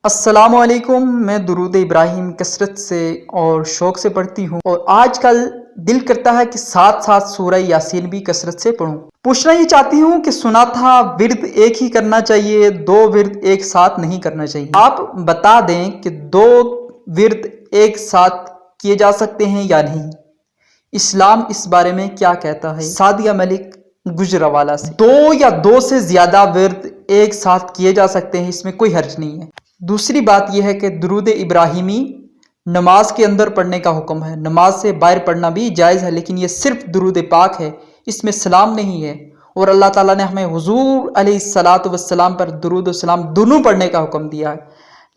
السلام علیکم. میں درود ابراہیم کثرت سے اور شوق سے پڑھتی ہوں، اور آج کل دل کرتا ہے کہ ساتھ ساتھ سورہ یاسین بھی کثرت سے پڑھوں. پوچھنا یہ چاہتی ہوں کہ سنا تھا ورد ایک ہی کرنا چاہیے، دو ورد ایک ساتھ نہیں کرنا چاہیے. آپ بتا دیں کہ دو ورد ایک ساتھ کیے جا سکتے ہیں یا نہیں؟ اسلام اس بارے میں کیا کہتا ہے؟ سعدیہ ملک گجرانوالہ سے. دو یا دو سے زیادہ ورد ایک ساتھ کیے جا سکتے ہیں، اس میں کوئی حرج نہیں ہے. دوسری بات یہ ہے کہ درود ابراہیمی نماز کے اندر پڑھنے کا حکم ہے، نماز سے باہر پڑھنا بھی جائز ہے، لیکن یہ صرف درود پاک ہے، اس میں سلام نہیں ہے. اور اللہ تعالیٰ نے ہمیں حضور علیہ الصلاۃ والسلام پر درود و سلام دونوں پڑھنے کا حکم دیا ہے،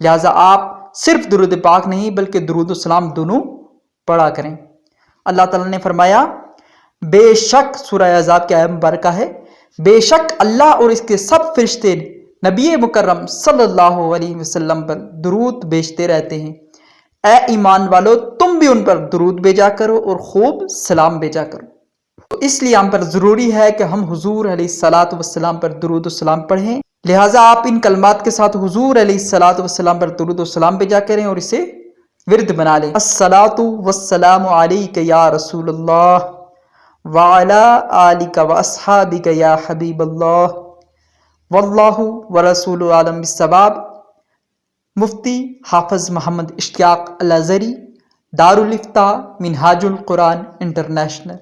لہٰذا آپ صرف درود پاک نہیں بلکہ درود و سلام دونوں پڑھا کریں. اللہ تعالیٰ نے فرمایا، بے شک سورہ احزاب کی آیت مبارکہ ہے، بے شک اللہ اور اس کے سب فرشتے نبی مکرم صلی اللہ علیہ وسلم پر درود بھیجتے رہتے ہیں. اے ایمان والو، تم بھی ان پر درود بھیجا کرو اور خوب سلام بھیجا کرو. اس لیے ہم پر ضروری ہے کہ ہم حضور علیہ الصلاۃ والسلام پر درود و سلام پڑھیں. لہٰذا آپ ان کلمات کے ساتھ حضور علیہ الصلاۃ والسلام پر درود و سلام بھیجا کریں اور اسے ورد بنا لیں. الصلاۃ والسلام علیک یا رسول اللہ وعلی آلک واصحابک یا حبیب اللہ واللہ ورسولہ عالم بالصواب. مفتی حافظ محمد اشتیاق الازہری، دارالافتاء منہاج القرآن انٹرنیشنل.